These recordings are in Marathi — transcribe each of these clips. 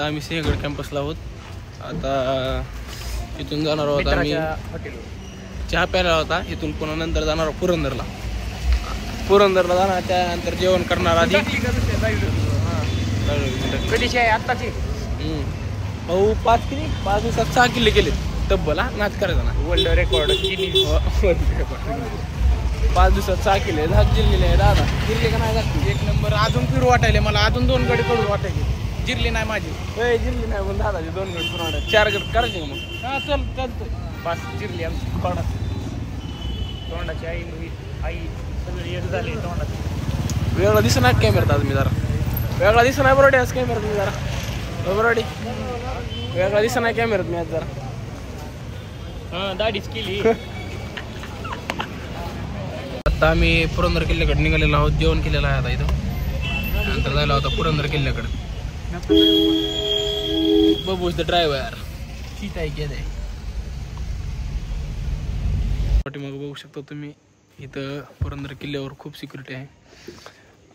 आम्ही सिंहगड कॅम्पसला आहोत. आता इथून जाणार आहोत आम्ही चहा प्यायला होता. इथून पुन्हा नंतर जाणार आहोत पुरंदरला जाणार. त्यानंतर जेवण करणार आधी. कधीची आहे आत्ताची? भाऊ 5 दिवसात 6 किल्ले केले तब्बल. नाच करायचा ना. वर्ल्ड रेकॉर्ड 5 दिवसात 6 किल्ले. जिरलेले आहे दादा. जिरले का नाही जास्त? एक नंबर. अजून फिरू वाटायले मला. अजून 2 गडी कडून वाटायचे. जिरली नाही माझी. जिरली नाही पण दादाचे 2 गट पुन्हा 4 गट करायचे का मग? हा चल चालतं. 5 जिरली आमची तोंडाची आई सगळे एक झाले तोंडाची. वेगळा दिसत नाही कॅमेरात आज मी जरा. वेगळा दिसत नाही बरोबर आज कॅमेरात मी जरा. बरोबर वेगळा दिसत नाही कॅमेरात मी आज जरा. हा दाढीच केली. आता आम्ही पुरंदर किल्ल्याकडे निघालेलो आहोत. जेवण केलेलं आहे आता इथं. नंतर जायला होता पुरंदर किल्ल्याकडे. बबूच द ड्रायव्हर सीट आहे की नाही. पाठीमागं बघू शकता तुम्ही. इथं पुरंदर किल्ल्यावर खूप सिक्युरिटी आहे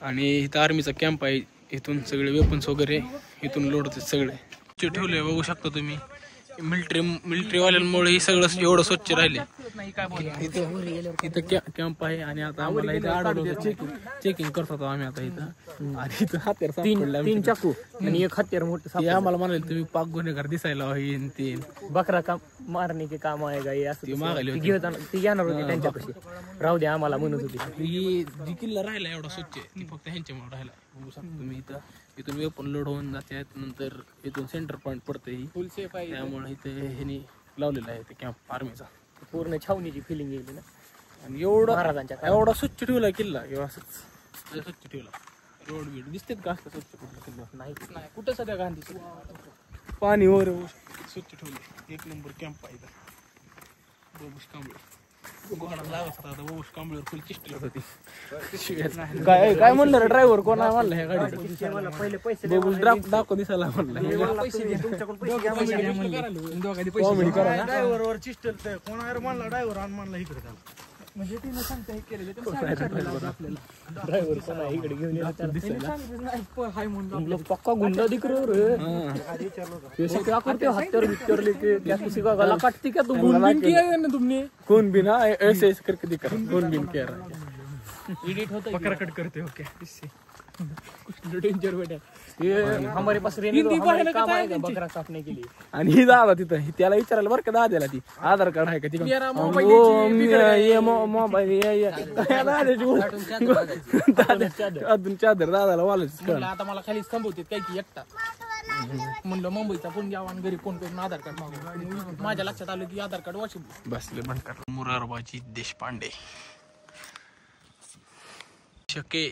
आणि इथं आर्मीचा कॅम्प आहे. इथून सगळे वेपन्स वगैरे इथून लोड होते सगळे ठेवले. बघू शकता तुम्ही. मिलिटरीवाल्यांमुळे हे सगळं एवढं स्वच्छ राहिले. इथं कॅम्प आहे आणि आता आम्हाला इथं अडवलं. चेकिंग करत होतो आम्ही आता इथं. आणि इथं हत्यार 3 चाकू आणि एक हत्यार मोठं. आम्हाला म्हणाले तुम्ही पाक गुन्हेगार दिसायला येईन ते बकरा काम मारणे के काम आहे का असं मागायला ती घेणार होती त्यांच्यापाशी. राहू द्या आम्हाला म्हणत होती. ही जी किल्ला राहिला एवढा स्वच्छ ती फक्त ह्यांच्यामुळे राहिला. बघू शकता तुम्ही इथून वेपन लोड होऊन जाते. नंतर इथून सेंटर पॉईंट पडते. फुल सेफ आहे. त्यामुळे इथे ह्यांनी लावलेला आहे ते कॅम्प आर्मीचा. पूर्ण छावणीची फिलिंग येईल ना. आणि एवढा महाराजांच्या एवढा स्वच्छ ठेवला किल्ला किंवा असंच स्वच्छ ठेवला. रोड बीड दिसतेत का असं स्वच्छ कुठला किल्ला? नाही कुठं सध्या गांधी पाणी वर स्वच्छ ठेवलं. एक नंबर कॅम्प आहे इथं. बबूश कांबळे घोडा लावत होता. बबूश कांबळेवर फुल चिष्ट होती. काय म्हणलं रे ड्रायव्हर कोण आहे म्हणलं ह्या गाडीचं? पहिले पैसे बबूश दाखव दिसायला म्हणलं. ड्रायव्हरवर चिस्टल कोण आहे म्हणला ड्रायव्हर आणि म्हणला इकडे झाला. म्हणजे तिने सांगता हे केलेलं ड्रायव्हर कोण आहे इकडे घेऊन पक्का गुंडा दिख क्या करते हत्यार विचार लेके क्या किसी का गला काटती क्या तुम? बीन किया है ना तुमने? कौन बीन? ऐसे ऐसे करके दिखा कौन बीन किया रहा है. एडिट होता है. पकड़ कट करते हो क्या इससे? डेंजर बेटा. ये हमारे पास रहने काम आएगा बकरा काटने के लिए. आणि ही दादा तिथं त्याला विचारायला बरं का दादाला ती आधार कार्ड आहे का ती? चादर दादाला वालाच. आता मला खाली थांबवते काय की एकटा. म्हणलं मुंबईचा कोण घ्यावा आणि घरी कोण कोण आधार कार्ड मागव. माझ्या लक्षात आलं की आधार कार्ड वाशिम बसले बनकर. मुरारबाजी देशपांडे शके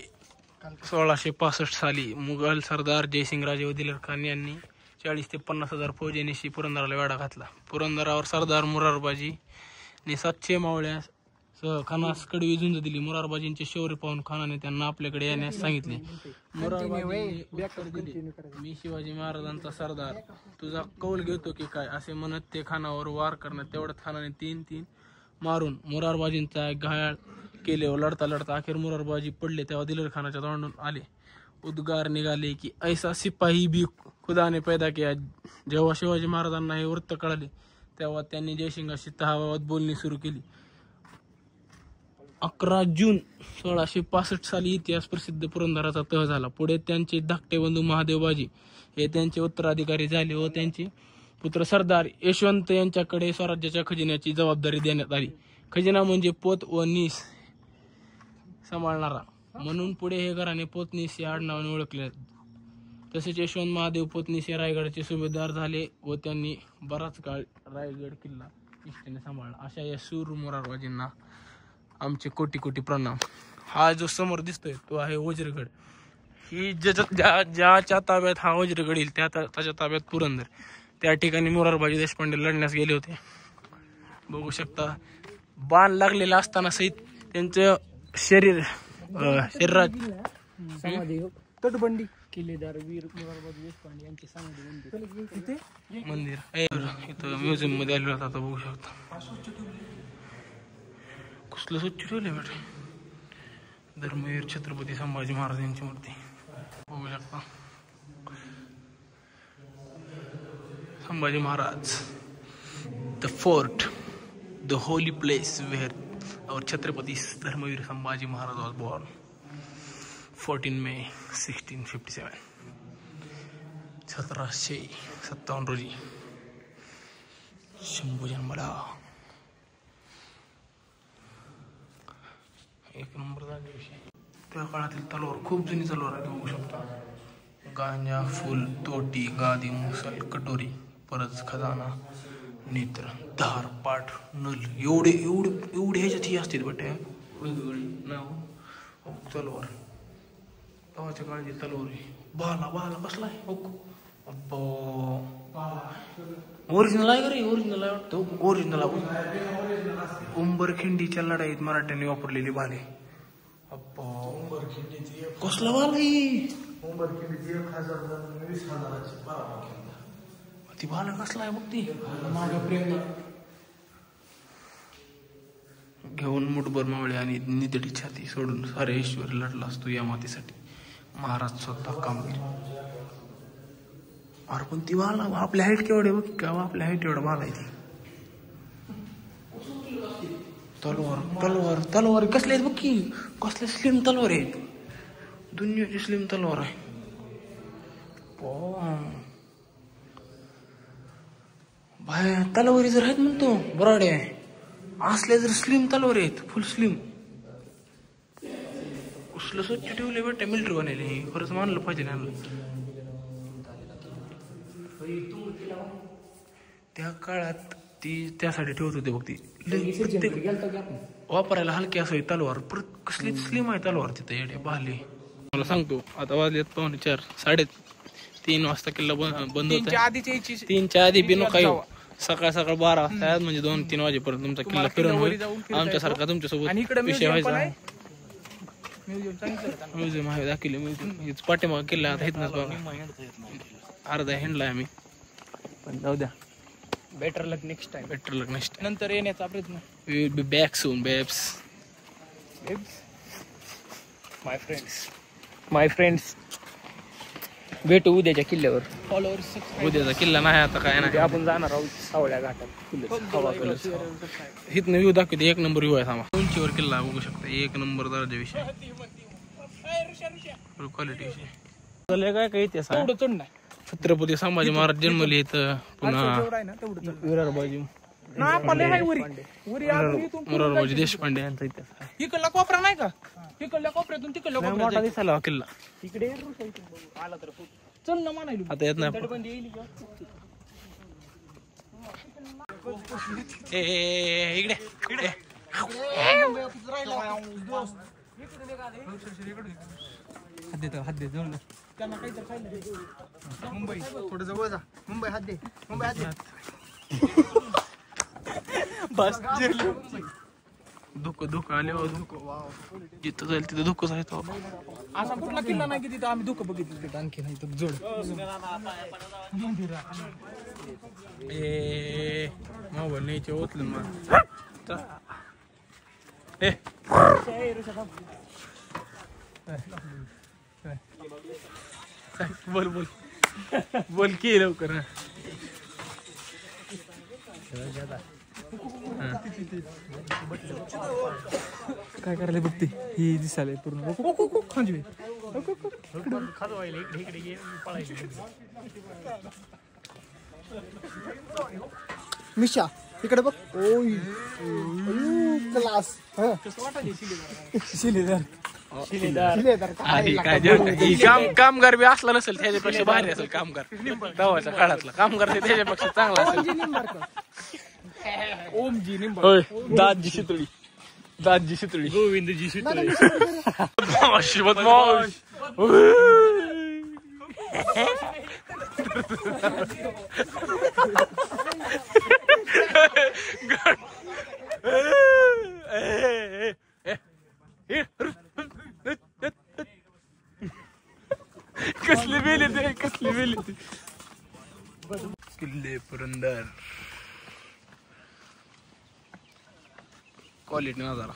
1665 साली मुघल सरदार जयसिंगराजे व दिलेर खान यांनी 40 ते 50 हजार फौजेनिशी पुरंदराला वेढा घातला. पुरंदरावर सरदार मुरारबाजीने 700 मावळ्यासह खानास कडवी झुंज दिली. मुरारबाजींचे शौर्य पाहून खानाने त्यांना आपल्याकडे येण्यास सांगितले. मुरारबाजीने उत्तर दिले, मी शिवाजी महाराजांचा सरदार, तुझा कौल घेतो की काय? असे म्हणत ते खानावर वार करण्यात तेवढ्यात खानाने 3 मारून मुरारबाजींचा घायाळ केले व लढता लढता अखेर मुरारबाजी पडले. तेव्हा दिलेर खानाच्या तोंडून आले उद्गार निघाले की ऐसा सिपाही भी खुदा ने पैदा किया. जेव्हा शिवाजी महाराजांना हे वृत्त कळाले तेव्हा त्यांनी जयसिंगाशी तहावात बोलणी सुरू केली. 11 जून 1665 साली इतिहास प्रसिद्ध पुरंदराचा तह झाला. पुढे त्यांचे धाकटे बंधू महादेवबाजी हे त्यांचे उत्तराधिकारी झाले व त्यांचे पुत्र सरदार यशवंत यांच्याकडे स्वराज्याच्या खजिन्याची जबाबदारी देण्यात आली. खजिना म्हणजे पोत व नीस सांभाळणारा, म्हणून पुढे हे घराणे पोतनीस या आडनावाने ओळखले. तसेच यशवंत महादेव पोतनीस हे रायगडाचे सुभेदार झाले व त्यांनी बराच काळ रायगड किल्ला निष्ठेने सांभाळला. अशा या शूर मुरारबाजींना आमचे कोटी कोटी प्रणाम. हा जो समोर दिसतोय तो आहे वज्रगड. ही ज्याच्या ताब्यात हा वज्रगड येईल त्याच्या ताब्यात पुरंदर. त्या ठिकाणी मुरारबाजी देशपांडे लढण्यास गेले होते. बघू शकता बाण लागलेला असताना सहित त्यांचं शरीरात तटबंदी किल्लेदार वीर मुरारबाजी देशपांडे यांचे समाधी मंदिर इथं म्युझियम मध्ये आलेलं होतं. बघू शकता कसलं स्वच्छ ठेवलंय बेटा. धर्मवीर छत्रपती संभाजी महाराज यांची मूर्ती बघू शकता. Sambhaji Maharaj, the fort, the holy place where our Chhatrapati Dharmavir Sambhaji Maharaj was born 14 May 1657. 1757 रोजी शंभू जन्मला. एक नंबर विषय. त्या काळातील तलवार खूप जुनी तलवार आहे, बघू शकता. गांजा, फुल, तोटी, गादी, मुसल, कटोरी, परत खजाना, नेत्र, धार, पाठ, नल, एवढे एवढे एवढे ह्याच्यात ही असते बट वेगवेगळी नाव. तलवार गावाच्या काळाची तलवार. बाला बाला कसला आहे ओरिजिनल आहे का रे? ओरिजिनल आहे वाटतं. ओरिजिनल आहे. उंबरखिंडीच्या लढाईत मराठ्यांनी वापरलेली भाले. कसला बाला आहे? ती भाला कसला आहे बघ ती. घेऊन मुठभर मावळे आणि निधडी छाती सोडून सारे ईश्वर लढला असतो या मातीसाठी. महाराज स्वतः कामगिरी. अरे पण ती भाला आपल्या हाईट केवढे बघ का? आपल्या हाईट एवढा भाला आहे ती. तलवार तलवार तलवार कसले आहेत बघ की. कसले स्लिम तलवार आहेत. दुनियाची स्लिम तलवार आहे. बाय तलवारी जर आहेत म्हणतो बराडे असल्या जर स्लिम तलवारी आहेत, फुल स्लिम. कसलं स्वच्छ ठेवले बेटा मिलिटरी बनायले. खरंच मानलं पाहिजे ना. त्या काळात ती त्यासाठी ठेवत होते बघ. ती वापरायला हलकी असावी तलवार. कसली स्लिम आहे तलवार तिथे येडे भाले. मला सांगतो आता वाजलेत 4:45 3:30 वाजता किल्ला बंद होता. 3च्या आधी बिनो काही सकाळ 12 वाजता म्हणजे 2-3 वाजेपर्यंत तुमचा किल्ला फिरून होईल. आमच्यासारखा तुमच्यासोबत विषय व्हायचा. म्युझियम आहे दाखवले. म्युझियम पाठीमाग किल्ला आता इथनच बघा. अर्धा हिंडलाय आम्ही. पण जाऊ द्या. Better luck next time. Better luck next नंतर येण्याचा प्रयत्न. We will be back soon babes. My friends भेटू उद्याच्या किल्ल्यावर. फॉलोअर्स उद्याचा किल्ला नाही आता काय नाही. आपण जाणार आहोत सावळ्या घाटात. इथनं व्ह्यू दाखवते. एक नंबर व्ह्यू आहे. सामा उंचीवर किल्ला बघू शकता. एक नंबर दर्जा विषय. क्वालिटी विषय काय काय इतिहास आहे. छत्रपती संभाजी महाराज जन्मले इथं. पुन्हा विरारबाजी मोरारबाजी देशपांडे यांचा इतिहास आहे. इकडला कोपरा नाही का? इकडल्या कोपऱ्यातून तिकडल्या कोपऱ्यात दिसायला किल्ला. तिकडे आला तर चल ना म्हणायला. आता येत नाही. इकडे इकडे हद्दे जाऊन त्यांना काहीतरी खायला. मुंबई थोडं जवळ जा. मुंबई हद्दे. मुंबई हद्दे. बस धुकं धुकं आले. जिथं जाईल तिथं धुकंच आहे. तो असा कुठला किल्ला नाही की तिथं आम्ही धुकं बघितलं. तिथं आणखी नाही तर जोड मोबाईल न्यायचे ओतलं मग. बोल बोल बोल की लवकर. काय करायला बघते ही दिसायला पूर्ण. मिशा इकडे बघ. क्लास कामगार बी असला नसेल त्याच्यापेक्षा भारी असेल. कामगार गावाच्या काळातला कामगार त्याच्यापेक्षा चांगला असेल. ओमजी निंबाळकर. दादजी शितळी. दादजी शितळी. गोविंदजी शितळी. बदमाश. कसले बेले ते. कसले बेले ते. किल्ले पुरंदर. क्वालिटी नजारा.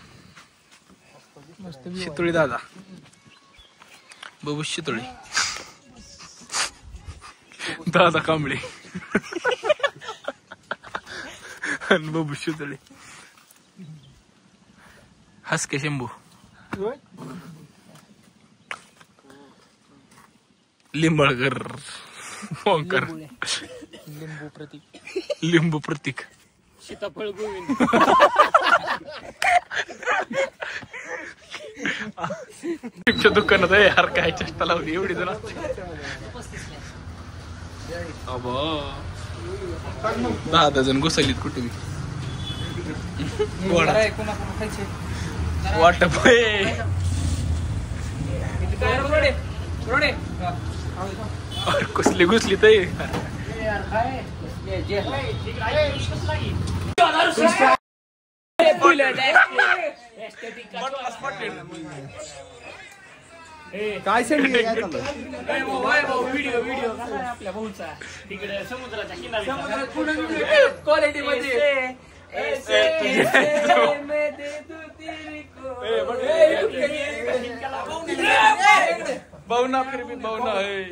शितोळी दादा. बबू शितोळी. दादा कांबळे. बबू शुतळे हसके शंभू लिंबळकर ओंकार लिंबू प्रतीक सीताफळ गोविंद दुकानात आहे यार काय चेष्टा लावली एवढी जण अबा 10 जण घुसलीत कुठे वाटप कसली घुसली तर काय संधी व्हिडिओ आपल्या भाऊचा तिकडे समुद्राच्या किनारी क्वालिटी मध्ये भावना फिर भी भावना है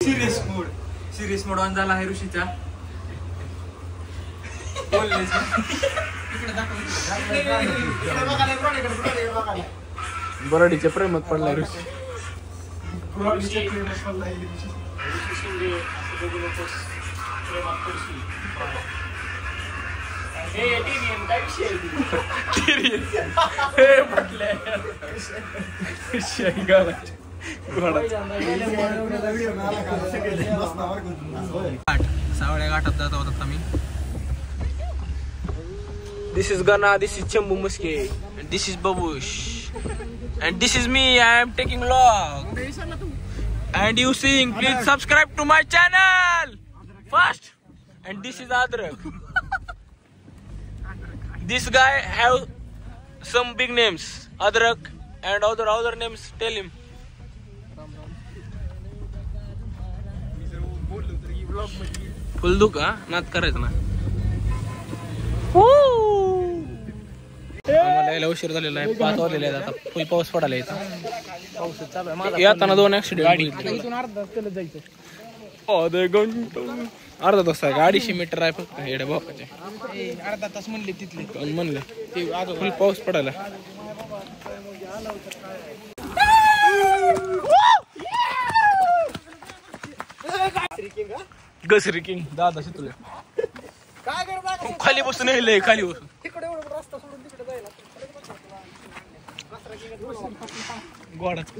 सिरियस मोड ऑन झाला आहे ऋषीचा बराडीच्या प्रेमात पडलाय ऋषी सावळ्या घाटात जात होता मी This is Gana, this is Chambu Muske, and this is Babush, and this is me. I am taking vlog, and you seeing. Please subscribe to my channel first. And this is Adrak. This guy have some big names, Adrak, and other names. Tell him. फुल दुख हा नात करायचं ना. आम्हाला यायला उशीर झालेला आहे 5 वाजलेले आहेत आता फुल पाऊस पडायला येतो पाऊस चालू आहे येताना 2 ऍक्सिडेंट इथून अर्धा तास जायचं अर्धा तास आहे 250 मीटर आहे फक्त येड्या बापाचे अर्धा तास म्हणले तिथले पण म्हणलं ते फुल पाऊस पडायला घसरी किंग दादा तुला खाली बसून येईल खाली बसून गोडाच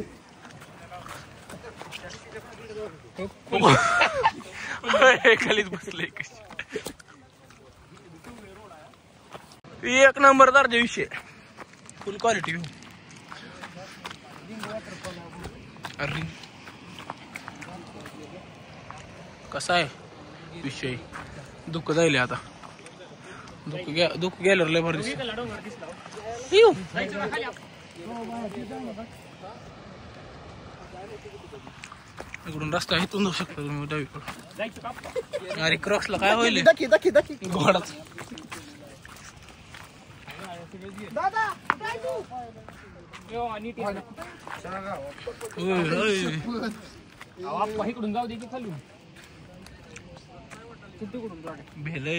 खालीच बसले एक नंबर दर्जा विषय फुल क्वालिटी अरे कसा आहे विषय दुःख जाईल आता दुःख गेल्यावर लय भारी इकडून रस्ता इथून जाऊ शकतो तुम्ही डावीकडून अरे क्रॉसला काय होईल घोडाच इकडून जाऊ दे की खाली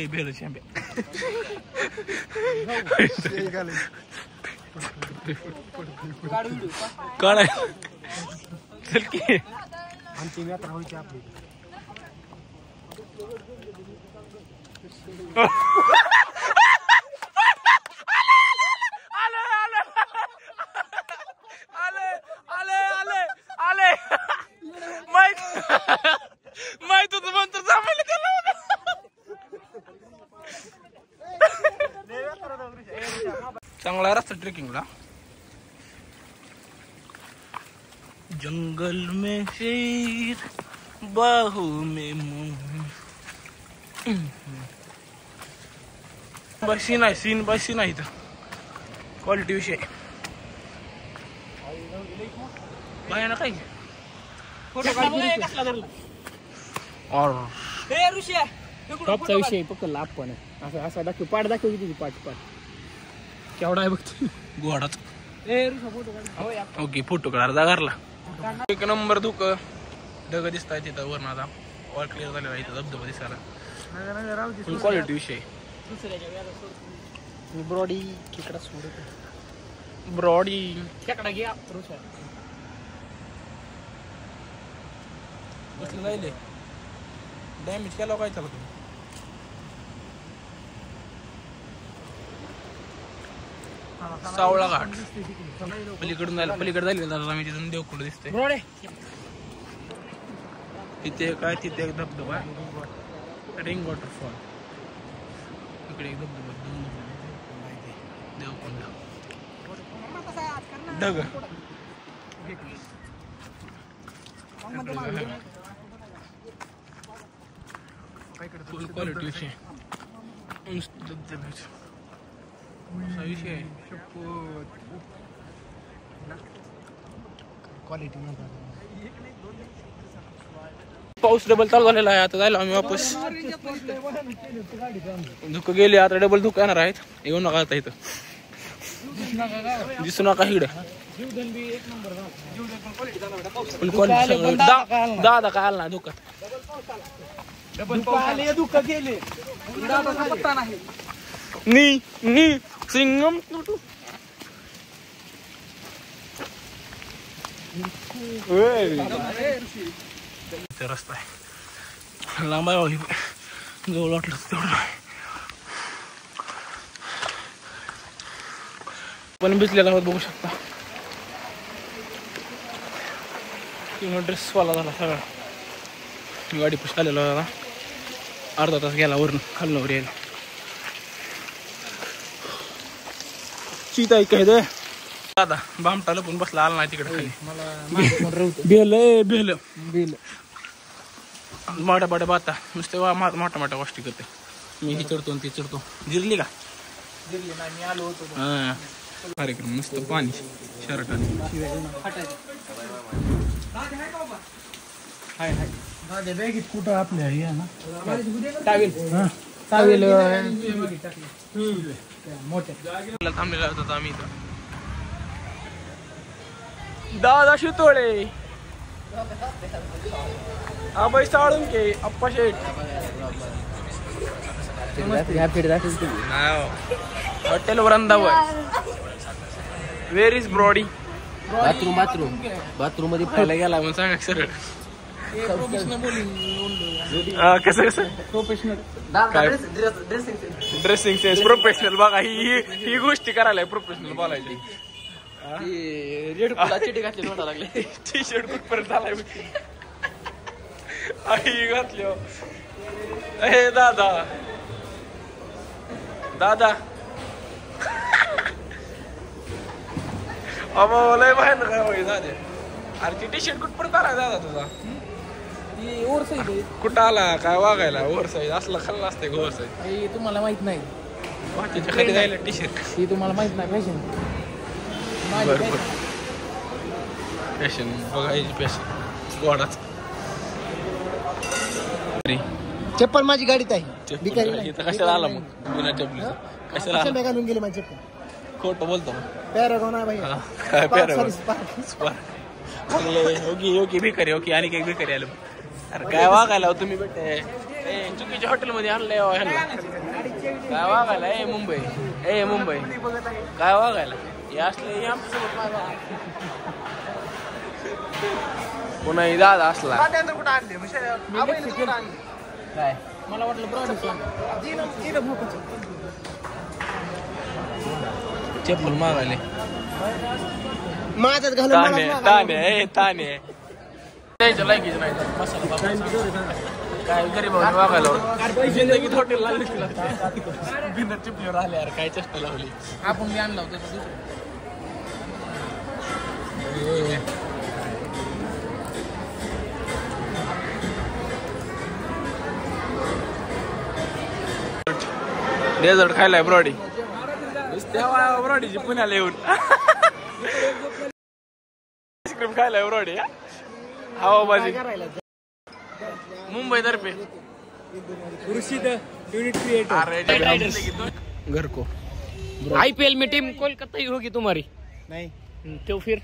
भेल शॅम्प्या काढाय चल की आमची यात्रा व्हायची आपली माहित होत म्हणतो जमायला त्याला चांगला रस्ता ट्रेकिंगला जंगल में शेर बाहू में बसी नाही सीन बसी नाही तर क्वालिटी विषय बाय ना काही टॉपचा विषय पकडला आपण असं असा दाखव पाठ दाखव किती पाठ केवढा आहे बघ गोडाच ओके फोटो काढा घरला एक नंबर धुक ढग दिसत आहे तिथं वरण आता ऑल क्लिअर झालेला इथं धबधबा दिसायला क्वालिटी विषय ब्रॉडी खेकडा सोडत ब्रॉडी खेकडा घ्या कसलं जायले डॅमेज केला काय चालत सावळा घाट पलीकडून जायला पलीकडे जायला आम्ही तिथून देवकुंड दिसते तिथे काय तिथे एक धबधबा रिंग वॉटरफॉल इकडे एक धबधबा देवकुंड ढग फुल क्वालिटी विषय धबधब्याचा असा विषय आहे क्वालिटी पाऊस डबल चालू झालेला आहे आता जायला आम्ही वापस धुकं गेले आता डबल धुकं येणार आहेत येऊ नका आता इथं दिसू नका इकडे फुल क्वालिटी दादा काय आला ना धुकं दुःख गेले नी सिंगम रस्ता आहे लांब आहे जवळ वाटलं तेवढं पण भिजलेला आहोत बघू शकता किंवा ड्रेस वाला झाला सगळा गाडी पुष्ट आलेला होता अर्धा तास गेला वरून खालनवर यायला चीत आहे काय दे दादा बामटा लपून बसला आला नाही तिकडे खाली बेल मोठ्या मोठ्या बाता नुसते मोठ्या मोठ्या गोष्टी करते मी ही चढतो ती चढतो जिरली का जिरली नाही मी आलो होतो हा कार्यक्रम नुसतं पाणी शर्टात हाय माझ्या बॅगीत कुठं आपल्या हे ना टावेल मोठ्या थांबलेला होता आम्ही इथं दादा शितोळे अभय साळुंके अप्पा शेठ हॉटेल वृंदावन वेर इज ब्रॉडी बाथरूम मध्ये पाहायला गेला मग सांगा सरळ कसं प्रोफेशनल ड्रेसिंग सेन्स प्रोफेशनल बघा ही गोष्टी करायला प्रोफेशनल बोलायची रेड चिटी घातली नोटा लागले टी शर्ट कुठपर्यंत आलाय आई घातली हे दादा अबो लय बाहेर काय होई दादा अरे टी शर्ट कुठपर्यंत आलाय दादा तुझा ओव्हर साईज कुठं आला काय वागायला ओव्हर साईज असला खाल्ला असते ओव्हर साईज हे तुम्हाला माहित नाही वाटेच्या खाली जायला टी शर्ट ही तुम्हाला माहित नाही फॅशन बरोबर पॅशन बघायची पॅशन गोडाच चप्पल माझी गाडीत आहे कशाला आला मग बिना चपली कशाला आला घालून गेले माझी चप्पल खोटं बोलतो पॅरागॉन आहे भाई काय पॅरागॉन ओके भिकारी ओके आणि काही भिकारी आलं अरे काय वागायला तुम्ही बेटे चुकीच्या हॉटेलमध्ये आणलंय ह्यांना काय वागायला मुंबई काय वागायला हे असले आमच्यासोबत पुन्हा दादा असला कुठं आणले काय मला वाटलं ब्रॉडी चप्पल मागायले माझ्यात ताने त्याच्या लायकीच नाही मसाला काय गरीब वागायला जिंदगीत हॉटेल लागली बिना चिपलीवर आले यार काय चेष्टा लावली आपण मी आणला होता डेझर्ट खायलाय ब्रॉडी ब्रॉडीची पुण्याला येऊन आईस्क्रीम खायलाय ब्रॉडी हवाबाजी मुंबई तर्फे घर को आईपीएल में टीम कोलकाता ही होगी तुम्हारी नहीं तो फिर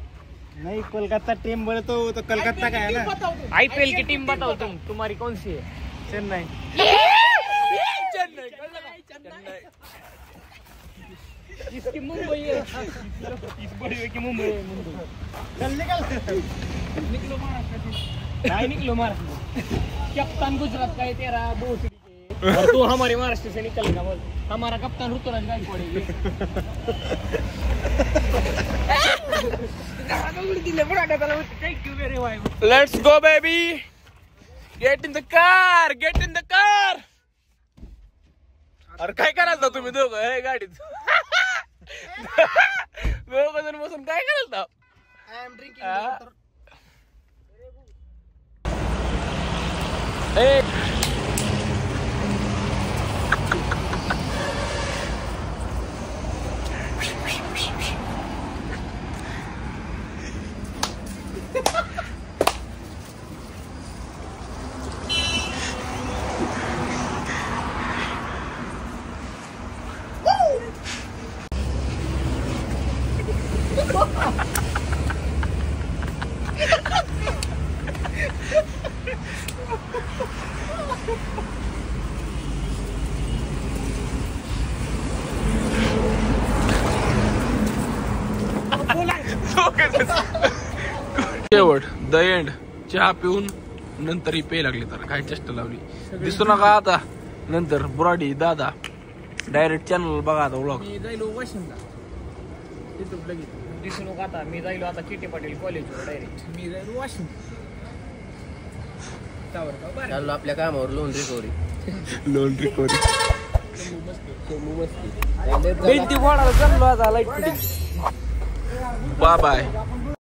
नहीं कोलकाता टीम बोले तो कलकत्ता का है ना आईपीएल की टीम बताओ तुम्हारी कौन सी है चेन्नई चेन्नई कळलं का? चेन्नई इसकी मुंबई है इस बड़ी है कि मुंबई है मुंबई चल निकल निकलो महाराष्ट्र नहीं निकलो महाराष्ट्र कप्तान गुजरात का है तेरा दोस्त और तू हमारे महाराष्ट्र से निकलेगा बोल हमारा कप्तान ऋतुराज गायकवाड़ है thank you very much let's go baby get in the car अरे काय करायला तुम्ही दोघं हे गाडीत दोघं जण बसून काय करायला आई एम ड्रिंकिंग शेवट द एंड चहा पिऊन नंतर ही पे लागली तर काय चेष्टा लावली दिसू नका आता नंतर ब्रॉडी दादा डायरेक्ट चॅनल बघा आता व्लॉग मी जायलो वाशिमला तिथं लगेच दिसू नको आता मी जायलो आता किटी पाटील कॉलेजवर डायरेक्ट मी जायलो वाशिम चाललो आपल्या कामावर लोन रिकव्हरी भिंती फोडायला चाललो आता लाईट फिटिंग बाय बाय